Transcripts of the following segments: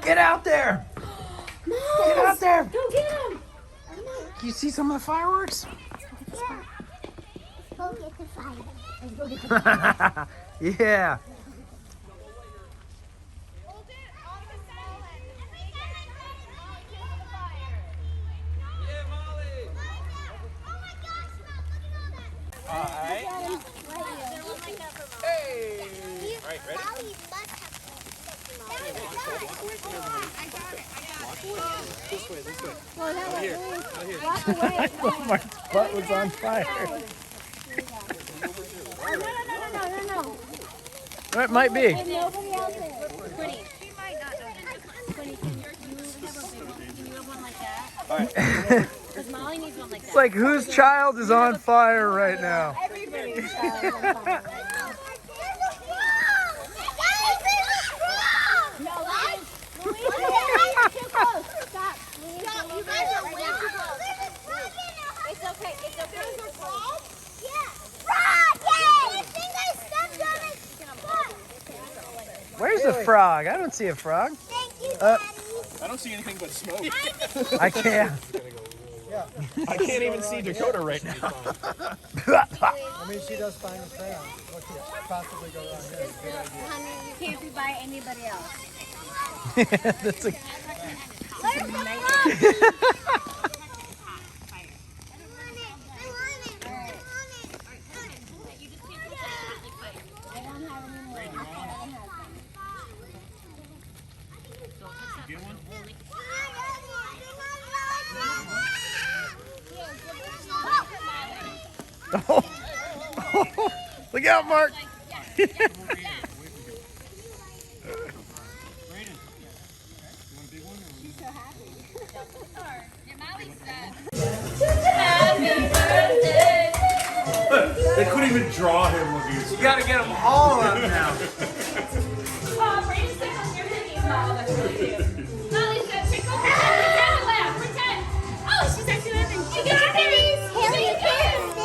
Get out there! Miles, Get out there! Go get him! Can you see some of the fireworks? Let's go get the fire. Let's go get the fire. Yeah. Hold it on the silent. Yeah, Molly. Oh my gosh, Mom, look at all that. Alright. Hey! Alright, ready? Molly must have This way, this way. Well, that Out here. way. Out here. Walk away. Mark's butt was on fire. No. It might be. There's nobody out there. She might not know this. Can you have one like that? Alright. Because Molly needs one like that. It's like whose child is on fire right now? Everybody's No, too close. Stop. You guys are way too close. It's okay. It's okay. There's a frog? Yeah. Frog! Yay! I think I stepped on it. Where's the frog? I don't see a frog. Thank you, Daddy. I don't see anything but smoke. I can't. I can't even see Dakota right now. I mean, she does find a fan. What could possibly go wrong here? Good idea. Honey, you can't be by anybody else. That's a... Where's the frog? Oh. Look out, Mark. They couldn't even draw him with these. You gotta get them all up now. Brayden's sitting on your pinkies. Oh, that's really cute. Molly said, tickle, pretend to laugh, pretend. Oh, she's actually laughing. You got it.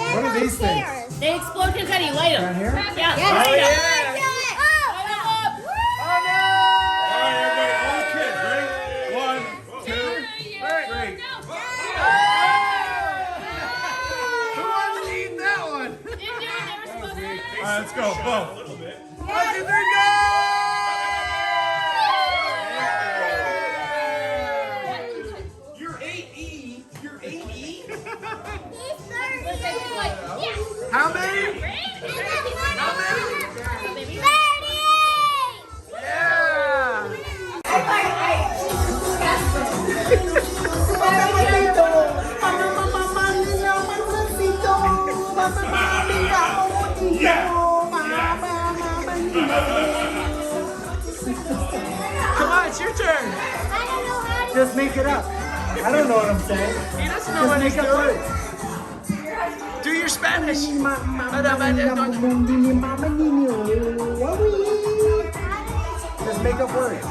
What are these things? They explode confetti. Light them. Down here? Yeah. Oh, yeah. All right, everybody, all the kids, ready? 1, 2, 3. Who wasn't eating that one? All right, let's go. Boom. 1, 2, 3, go! You're 8E. You're 8E. How many? Yeah! Come on, it's your turn. Just make it up. I don't know what I'm saying. He doesn't know what he's doing. Do your Spanish. Just make up words.